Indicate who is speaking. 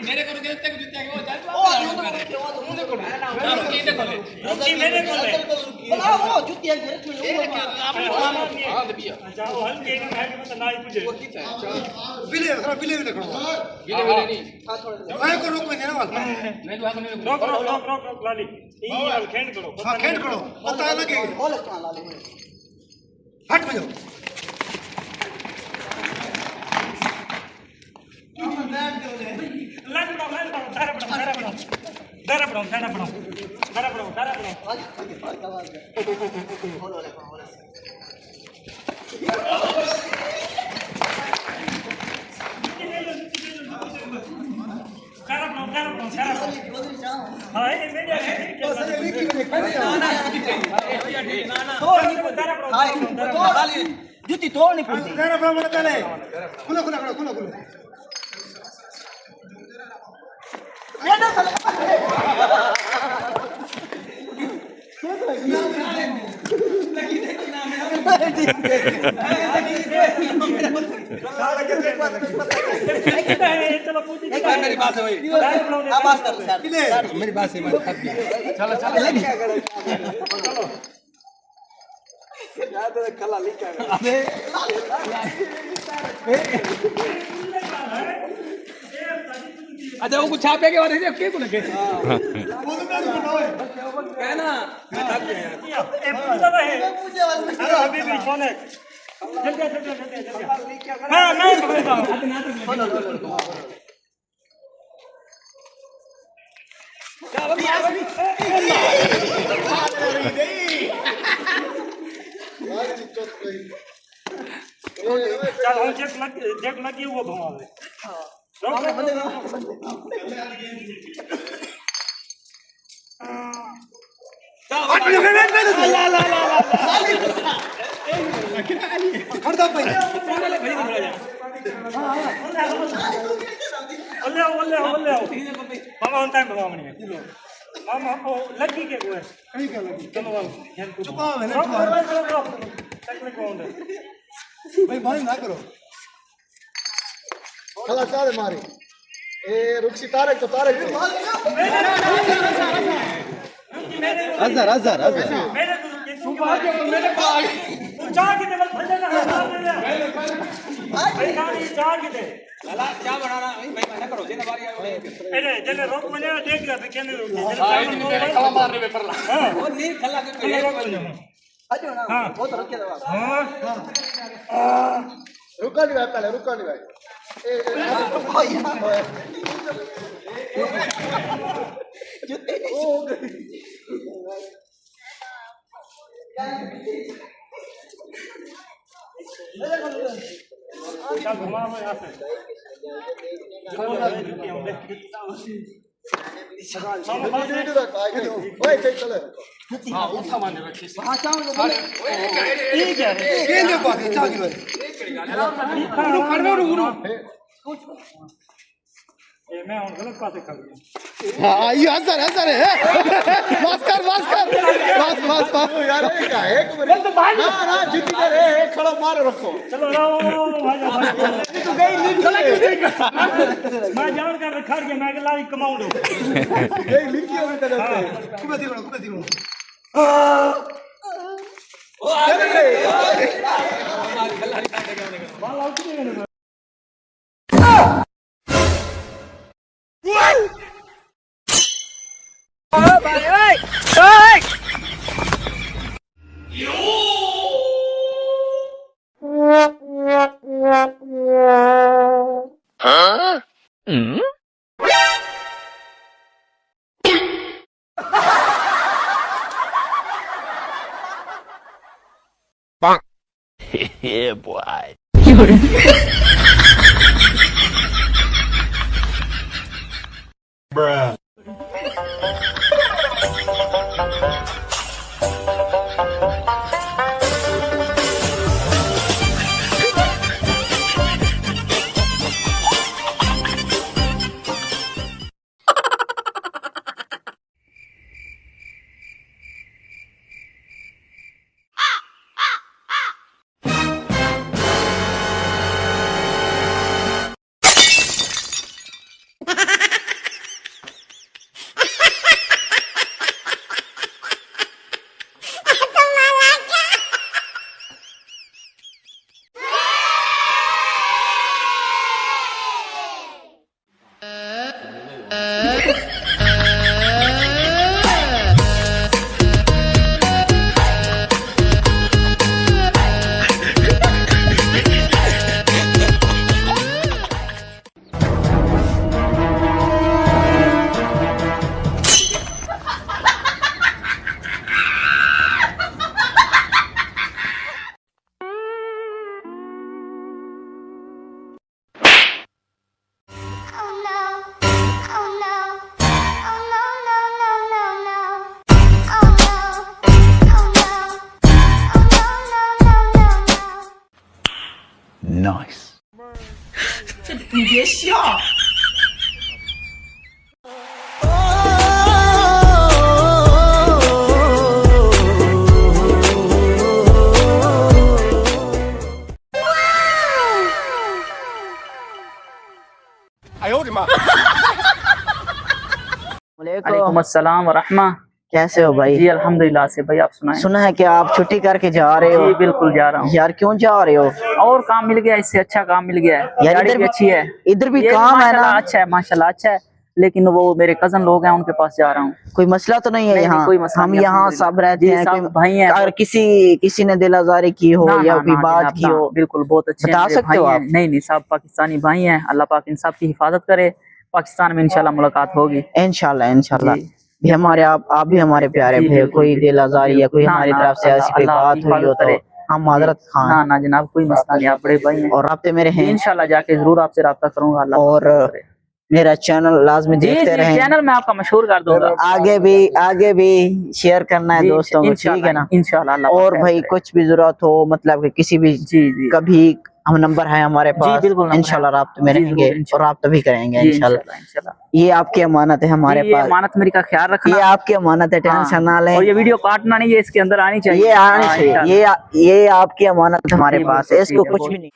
Speaker 1: मेरे को कहते हैं जुत्ते वो चल रुकी मेरे को बोला वो जुत्ते हां दबिया अच्छा वो हल्के के हाइट में तो ना ही तुझे बिले नहीं मैं को रोक में देने वाला नहीं तो आगे रोक लाली ये वाल खेंड करो हां खेंड करो पता लगे बोले कहां लाली हट बजाओ जुती तोड़ नहीं पड़ती खुला मेरी बात है भाई मेरी बात है चलो कला लिखा अच्छा वो कुछ छापे के बाद है के को लगे कहना मैं थक गया यार ए पूजा है अरे हबीबी कौन है जल्दी हां मैं बोलता हूं क्या अभी चल हम चेक लगी वो घुमा दे लगी के भाई भाई ना करो खला सारे मारे ए रुकसी तारक तो हजार मेरे मेरे पास चार के टेबल फंसे ना भाई गाड़ी चार के दे लाला क्या बनाना भाई मना करो जेने बारी अरे जेने रोक मने देख रहा केने जेने खला मारने पे पर हां वो नीर खला के अजो ना वो तो रखे दवा हां रुका नहीं भाई पहले रुका नहीं भाई जुत्ते ओ गई चल घुमा मैं यहां से ओए चल हां उठा मान रखी हां चाव ठीक है ये ने बात चाव की बात ए मैं और गलत पासे खा गया हां ये हसर है माफ कर यार क्या है तो भाई ना जीती करे खड़ो मार रखो चलो भाई तू गई लीड मैं जान कर रखा के मैं के लाई कमाऊं दो गई लीड की होवे तेरे कुबती करो ओ अरे हमारी खिलाड़ी काटे के बाल आउट नहीं करने ओए भाई ओए हाँ yeah boy bruh
Speaker 2: Nice.
Speaker 3: वालेकुम अस्सलाम व रहमा।
Speaker 4: कैसे हो भाई?
Speaker 3: जी अल्हम्दुलिल्लाह से। भाई आप सुनाएं?
Speaker 4: सुना है कि आप छुट्टी करके जा रहे हो।
Speaker 3: जी बिल्कुल जा रहा हूँ।
Speaker 4: यार क्यों जा रहे हो?
Speaker 3: और काम मिल गया, इससे अच्छा काम मिल गया है।
Speaker 4: यार
Speaker 3: गाड़ी
Speaker 4: इधर
Speaker 3: भी
Speaker 4: भी
Speaker 3: अच्छी है,
Speaker 4: इधर भी
Speaker 3: ये
Speaker 4: काम है ना।
Speaker 3: माशाल्लाह अच्छा है, माशाल्लाह अच्छा है, लेकिन वो मेरे कजन लोग हैं, उनके पास जा रहा हूँ।
Speaker 4: कोई मसला तो नहीं है
Speaker 3: नहीं,
Speaker 4: यहाँ?
Speaker 3: कोई मसला
Speaker 4: हम
Speaker 3: नहीं,
Speaker 4: यहाँ
Speaker 3: अल्हम्दुलिल्लाह।
Speaker 4: सब रहते
Speaker 3: जी,
Speaker 4: हैं।
Speaker 3: सब भाई हैं।
Speaker 4: अगर किसी ने दिल आजारी की हो
Speaker 3: ना
Speaker 4: या
Speaker 3: ना
Speaker 4: कोई
Speaker 3: ना
Speaker 4: बात
Speaker 3: जनाब,
Speaker 4: की
Speaker 3: ना,
Speaker 4: हो,
Speaker 3: बिल्कुल बहुत अच्छे
Speaker 4: बता
Speaker 3: मेरे
Speaker 4: सकते
Speaker 3: भाई
Speaker 4: हो
Speaker 3: हैं।
Speaker 4: आप?
Speaker 3: नहीं नहीं, सब पाकिस्तानी भाई हैं। अल्लाह पाक इन सब की हिफाजत करे। पाकिस्तान में इंशाल्लाह मुलाकात होगी
Speaker 4: इंशाल्लाह इंशाल्लाह।
Speaker 3: जी।
Speaker 4: भी हमारे आप भी हमारे प्यारे
Speaker 3: जी,
Speaker 4: भाई।
Speaker 3: बिल्कुल,
Speaker 4: कोई
Speaker 3: बिल्कुल,
Speaker 4: दिल आजारी या कोई
Speaker 3: ना,
Speaker 4: हमारी
Speaker 3: ना,
Speaker 4: तरफ से ऐसी कोई
Speaker 3: अल्लाह
Speaker 4: बात
Speaker 3: आपकी
Speaker 4: हुई हो
Speaker 3: हिफाजत
Speaker 4: तो
Speaker 3: करे।
Speaker 4: हम माजरत
Speaker 3: जी,
Speaker 4: खां।
Speaker 3: ना ना जनाब, कोई मसला नहीं, आप बड़े भाई हैं।
Speaker 4: और राब्ते मेरे
Speaker 3: जी
Speaker 4: हैं।
Speaker 3: इंशाल्लाह जाके जरूर आपसे राब्ता करूंगा। अल्लाह
Speaker 4: और
Speaker 3: करे।
Speaker 4: मेरा चैनल लाजमी
Speaker 3: जी
Speaker 4: देखते
Speaker 3: जी,
Speaker 4: रहें।
Speaker 3: चैनल मैं आपका मशहूर कर दूंगा।
Speaker 4: आगे भी शेयर करना है
Speaker 3: जी
Speaker 4: दोस्तों को, ठीक है ना?
Speaker 3: इंशाल्लाह अल्लाह
Speaker 4: और
Speaker 3: पाक
Speaker 4: भाई
Speaker 3: करे।
Speaker 4: कुछ भी जरूरत हो, मतलब कि किसी भी
Speaker 3: जी जी
Speaker 4: कभी, हम नंबर है हमारे
Speaker 3: जी,
Speaker 4: पास।
Speaker 3: बिल्कुल नंबर है।
Speaker 4: इंशाल्लाह राब्ते में
Speaker 3: जी,
Speaker 4: रहेंगे
Speaker 3: जरूर,
Speaker 4: और
Speaker 3: इंशाल्लाह।
Speaker 4: राब्ता भी करेंगे
Speaker 3: जी
Speaker 4: इंशाल्लाह।
Speaker 3: इंशाल्लाह।
Speaker 4: ये आपकी अमानत है हमारे
Speaker 3: जी ये
Speaker 4: पास।
Speaker 3: अमानत मेरी का ख्याल रखना।
Speaker 4: ये आपकी अमानत है, टेंशन ना लें।
Speaker 3: और ये वीडियो काटना नहीं है, इसके अंदर आनी चाहिए।
Speaker 4: ये आनी
Speaker 3: हाँ,
Speaker 4: चाहिए।
Speaker 3: इंशाल्लाह।
Speaker 4: ये आपकी अमानत हमारे
Speaker 3: जी,
Speaker 4: पास
Speaker 3: बिल्कुल
Speaker 4: है, इसको
Speaker 3: ठीक है,
Speaker 4: कुछ
Speaker 3: बहुत-
Speaker 4: भी नहीं।